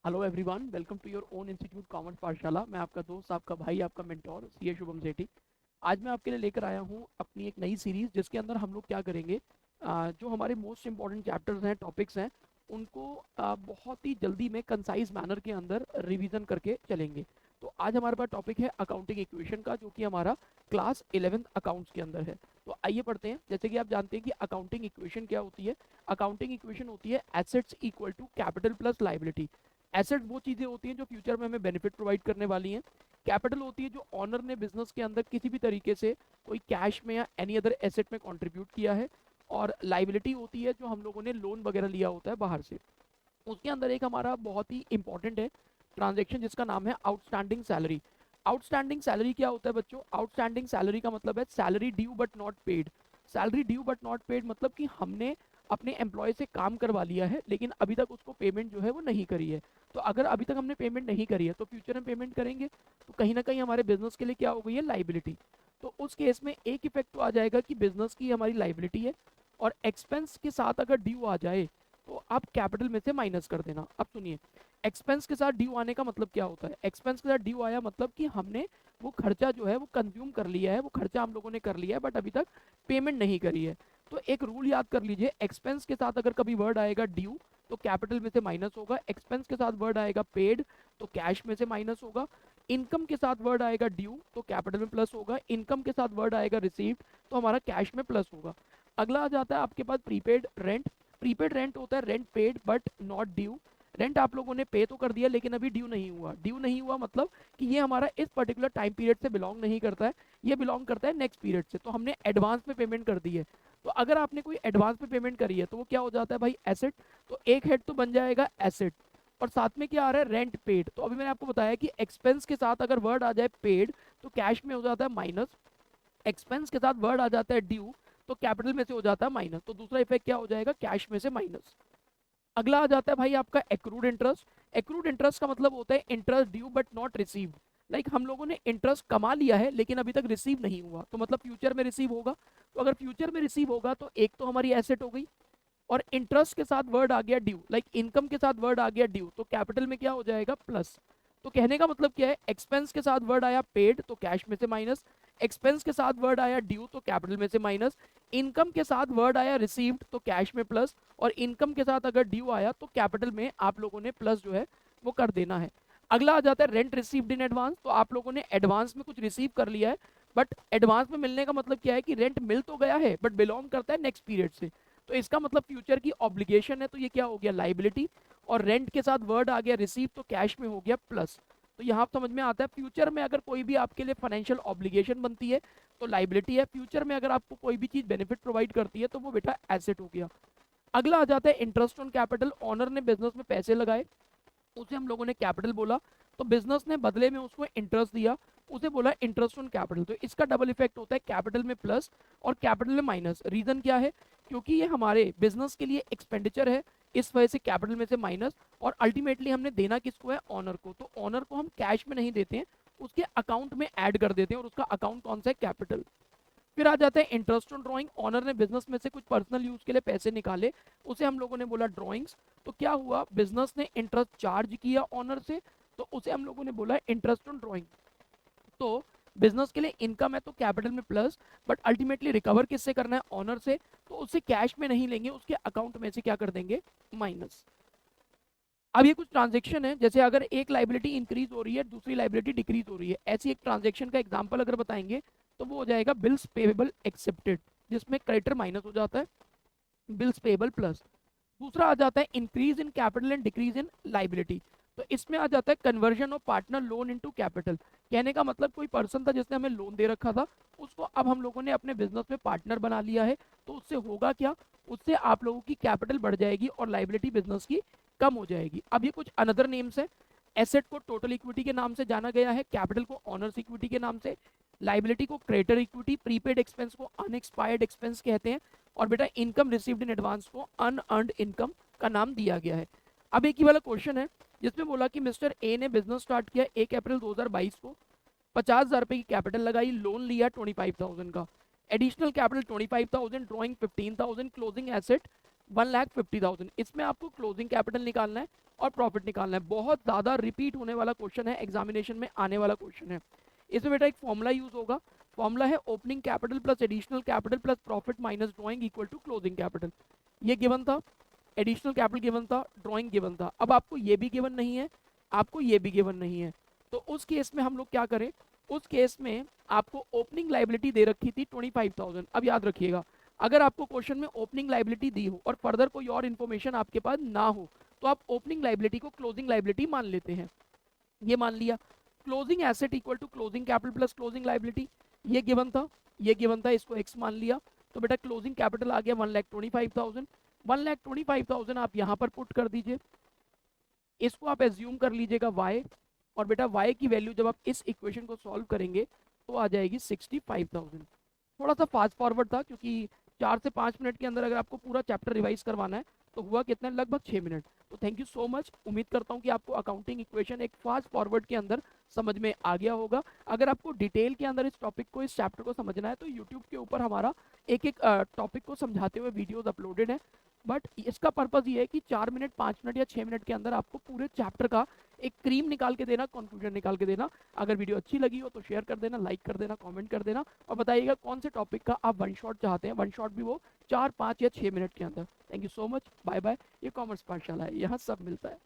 Hello everyone, welcome to your own institute commerce Pathshala. मैं आपका दोस्त, आपका भाई, आपका मेंटोर सीए शुभम सेठी। आज मैं आपके लिए लेकर आया हूँ अपनी एक नई सीरीज़, जिसके अंदर हम लोग क्या करेंगे, जो हमारे मोस्ट इंपॉर्टेंट चैप्टर्स हैं, टॉपिक्स हैं, उनको बहुत ही जल्दी में कंसाइज मैनर के अंदर रिवीजन करके चलेंगे। तो आज हमारे पास टॉपिक है अकाउंटिंग इक्वेशन का, जो कि हमारा क्लास 11th अकाउंट्स के अंदर है। तो आइए पढ़ते हैं। जैसे कि आप जानते हैं कि अकाउंटिंग इक्वेशन क्या होती है। अकाउंटिंग इक्वेशन होती है assets equal to capital plus liability. Asset वो चीज़ें होती हैं जो फ्यूचर में हमें बेनिफिट प्रोवाइड करने वाली हैं। कैपिटल होती है जो ऑनर ने बिजनेस के अंदर किसी भी तरीके से कोई कैश में या एनी अदर एसेट में कंट्रीब्यूट किया है। और लाइबिलिटी होती है जो हम लोगों ने लोन वगैरह लिया होता है बाहर से। उसके अंदर एक हमारा बहुत ही इंपॉर्टेंट है ट्रांजेक्शन, जिसका नाम है आउटस्टैंडिंग सैलरी। आउटस्टैंडिंग सैलरी क्या होता है बच्चों? आउटस्टैंडिंग सैलरी का मतलब है salary due but not paid. Salary due but not paid मतलब कि हमने अपने एम्प्लॉय से काम करवा लिया है, लेकिन अभी तक उसको पेमेंट जो है वो नहीं करी है। तो अगर अभी तक हमने पेमेंट नहीं करी है तो फ्यूचर में पेमेंट करेंगे, तो कहीं ना कहीं हमारे बिजनेस के लिए क्या हो गई है, लाइबिलिटी। तो उस केस में एक इफेक्ट तो आ जाएगा कि बिजनेस की हमारी लाइबिलिटी है, और एक्सपेंस के साथ अगर ड्यू आ जाए तो आप कैपिटल में से माइनस कर देना। अब सुनिए, एक्सपेंस के साथ ड्यू आने का मतलब क्या होता है। एक्सपेंस के साथ ड्यू आया मतलब कि हमने वो खर्चा जो है वो कंज्यूम कर लिया है, वो खर्चा हम लोगों ने कर लिया है, बट अभी तक पेमेंट नहीं करी है। तो एक रूल याद कर लीजिए, एक्सपेंस के साथ अगर कभी वर्ड आएगा ड्यू तो कैपिटल में से माइनस होगा। एक्सपेंस के साथ वर्ड आएगा पेड तो कैश में से माइनस होगा। इनकम के साथ वर्ड आएगा ड्यू तो कैपिटल में प्लस होगा। इनकम के साथ वर्ड आएगा रिसीव्ड तो हमारा कैश में प्लस होगा। अगला आ जाता है आपके पास प्रीपेड रेंट। प्रीपेड रेंट होता है rent paid but not due. Rent आप लोगों ने पे तो कर दिया लेकिन अभी ड्यू नहीं हुआ। ड्यू नहीं हुआ मतलब कि ये हमारा इस पर्टिकुलर टाइम पीरियड से बिलोंग नहीं करता है, ये बिलोंग करता है नेक्स्ट पीरियड से। तो हमने एडवांस में पेमेंट कर दी है। तो अगर आपने कोई एडवांस में पेमेंट करी है तो वो क्या हो जाता है भाई, एसेट। तो एक हेड तो बन जाएगा एसेट, और साथ में क्या आ रहा है, रेंट पेड। तो अभी मैंने आपको बताया कि एक्सपेंस के साथ अगर वर्ड आ जाए पेड तो कैश में हो जाता है माइनस। एक्सपेंस के साथ वर्ड आ जाता है ड्यू तो कैपिटल में से हो जाता है माइनस। तो दूसरा इफेक्ट क्या हो जाएगा, कैश में से माइनस। अगला आ जाता है भाई आपका एक्रूड इंटरेस्ट। एक्रूड इंटरेस्ट का मतलब होता है interest due but not received. Like हम लोगों ने इंटरेस्ट कमा लिया है लेकिन अभी तक रिसीव नहीं हुआ, तो मतलब फ्यूचर में रिसीव होगा। तो अगर फ्यूचर में रिसीव होगा तो एक तो हमारी एसेट हो गई, और इंटरेस्ट के साथ वर्ड आ गया ड्यू, लाइक इनकम के साथ वर्ड आ गया ड्यू तो कैपिटल में क्या हो जाएगा, प्लस। तो कहने का मतलब क्या है, एक्सपेंस के साथ वर्ड आया पेड तो कैश में से माइनस। एक्सपेंस के साथ वर्ड आया ड्यू तो कैपिटल में से माइनस। इनकम के साथ वर्ड आया रिसीव्ड तो कैश में प्लस। और इनकम के साथ अगर ड्यू आया तो कैपिटल में आप लोगों ने प्लस जो है वो कर देना है। अगला आ जाता है रेंट रिसीव्ड इन एडवांस। तो आप लोगों ने एडवांस में कुछ रिसीव कर लिया है, बट एडवांस में मिलने का मतलब क्या है कि रेंट मिल तो गया है बट बिलोंग करता है नेक्स्ट पीरियड से। तो इसका मतलब फ्यूचर की ऑब्लिगेशन है, तो ये क्या हो गया, लाइबिलिटी। और रेंट के साथ वर्ड आ गया रिसीव तो कैश में हो गया प्लस। तो यहाँ समझ में आता है, फ्यूचर में अगर कोई भी आपके लिए फाइनेंशियल ऑब्लिगेशन बनती है तो लाइबिलिटी है। फ्यूचर में अगर आपको कोई भी चीज़ बेनिफिट प्रोवाइड करती है तो वो बेटा एसेट हो गया। अगला आ जाता है इंटरेस्ट ऑन कैपिटल। ऑनर ने बिजनेस में पैसे लगाए, उसे हम लोगों ने कैपिटल बोला, तो बिजनेस ने बदले में उसको इंटरेस्ट दिया, उसे बोला इंटरेस्ट ऑन कैपिटल। तो इसका डबल इफेक्ट होता है, कैपिटल में प्लस और कैपिटल में माइनस। रीजन क्या है, क्योंकि ये हमारे बिजनेस के लिए एक्सपेंडिचर है, इस वजह से कैपिटल में से माइनस। और अल्टीमेटली हमने देना किसको है, ऑनर को। तो ऑनर को हम कैश में नहीं देते हैं, उसके अकाउंट में ऐड कर देते हैं, और उसका अकाउंट कौन सा है, कैपिटल। फिर आ जाता है इंटरेस्ट ऑन ड्राइंग। ऑनर ने बिजनेस में से कुछ पर्सनल यूज के लिए पैसे निकाले, उसे हम लोगों ने बोला ड्राइंग्स। तो क्या हुआ, बिजनेस ने इंटरेस्ट चार्ज किया ऑनर से, तो उसे हम लोगों ने बोला इंटरेस्ट ऑन ड्राइंग। तो बिजनेस के लिए इनकम है तो कैपिटल में प्लस, बट अल्टीमेटली रिकवर किससे करना है, ऑनर से। तो उससे कैश में नहीं लेंगे, उसके अकाउंट में से क्या कर देंगे, माइनस। अब ये कुछ ट्रांजेक्शन है, जैसे अगर एक लाइबिलिटी इंक्रीज हो रही है दूसरी लाइबिलिटी डिक्रीज हो रही है, ऐसी एक ट्रांजेक्शन का एग्जांपल अगर बताएंगे तो वो हो जाएगा बिल्स पेबल एक्सेप्टेड, जिसमें क्रेडिटर माइनस हो जाता है, बिल्स पेबल प्लस। दूसरा आ जाता है increase in capital and decrease in liability. तो इसमें आ जाता है conversion of partner loan into capital. कहने का मतलब कोई पर्सन था जिसने हमें लोन दे रखा था, उसको अब हम लोगों ने अपने बिजनेस में पार्टनर बना लिया है। तो उससे होगा क्या, उससे आप लोगों की कैपिटल बढ़ जाएगी और लाइबिलिटी बिजनेस की कम हो जाएगी। अब ये कुछ अनदर नेम्स है। एसेट को टोटल इक्विटी के नाम से जाना गया है, कैपिटल को ऑनर्स इक्विटी के नाम से, लाइबिलिटी को क्रेडिटर इक्विटी, प्रीपेड एक्सपेंस को अनएक्सपायर्ड एक्सपेंस कहते हैं, और बेटा इनकम रिसीव्ड इन एडवांस को अनअर्न्ड इनकम का नाम दिया गया है। अब एक ही वाला क्वेश्चन है जिसमें बोला कि मिस्टर ए ने बिजनेस स्टार्ट किया 1 अप्रैल 2022 को, 50,000 रुपए की कैपिटल लगाई, लोन लिया 25,000 का, additional capital 25,000, drawing 15,000, closing asset 1,50,000। इसमें आपको क्लोजिंग कैपिटल निकालना है और प्रॉफिट निकालना है। बहुत ज़्यादा रिपीट होने वाला क्वेश्चन है, एग्जामिनेशन में आने वाला क्वेश्चन है। इसमें बेटा एक फॉर्मूला यूज होगा, फॉर्मूला है opening capital plus additional capital plus profit minus drawing equal to closing capital. ये गिवन था, एडिशनल कैपिटल गिवन था, ड्राइंग गिवन था। अब आपको ये भी गिवन नहीं है, आपको ये भी गिवन नहीं है, तो उस केस में हम लोग क्या करें, उस केस में आपको ओपनिंग लाइबिलिटी दे रखी थी 25,000। अब याद रखिएगा, अगर आपको क्वेश्चन में ओपनिंग लाइबिलिटी दी हो और फर्दर कोई और इन्फॉर्मेशन आपके पास ना हो, तो आप ओपनिंग लाइबिलिटी को क्लोजिंग लाइबिलिटी मान लेते हैं। ये मान लिया। Closing asset equal to closing capital plus closing liability, ये गिवन था, ये गिवन था, इसको एक्स मान लिया। तो बेटा क्लोजिंग कैपिटल आ गया 1,25,000। 1,25,000 आप यहाँ पर पुट कर दीजिए, इसको आप एज्यूम कर लीजिएगा y, और बेटा y की वैल्यू जब आप इस इक्वेशन को सॉल्व करेंगे तो आ जाएगी 65,000। थोड़ा सा फास्ट फॉरवर्ड था, क्योंकि 4 से 5 मिनट के अंदर अगर आपको पूरा चैप्टर रिवाइज करवाना है तो हुआ कितना, लगभग 6 मिनट। तो थैंक यू सो मच, उम्मीद करता हूँ कि आपको अकाउंटिंग इक्वेशन एक फास्ट फॉरवर्ड के अंदर समझ में आ गया होगा। अगर आपको डिटेल के अंदर इस टॉपिक को, इस चैप्टर को समझना है, तो यूट्यूब के ऊपर हमारा एक एक टॉपिक को समझाते हुए वीडियोज अपलोडेड है। बट इसका पर्पज़ ये है कि 4 मिनट 5 मिनट या 6 मिनट के अंदर आपको पूरे चैप्टर का एक क्रीम निकाल के देना, कंक्लूजन निकाल के देना। अगर वीडियो अच्छी लगी हो तो शेयर कर देना, लाइक कर देना, कमेंट कर देना, और बताइएगा कौन से टॉपिक का आप वन शॉट चाहते हैं, वन शॉट भी वो 4 5 या 6 मिनट के अंदर। Thank you so much, bye bye. ये कॉमर्स पाठशाला है, यहाँ सब मिलता है।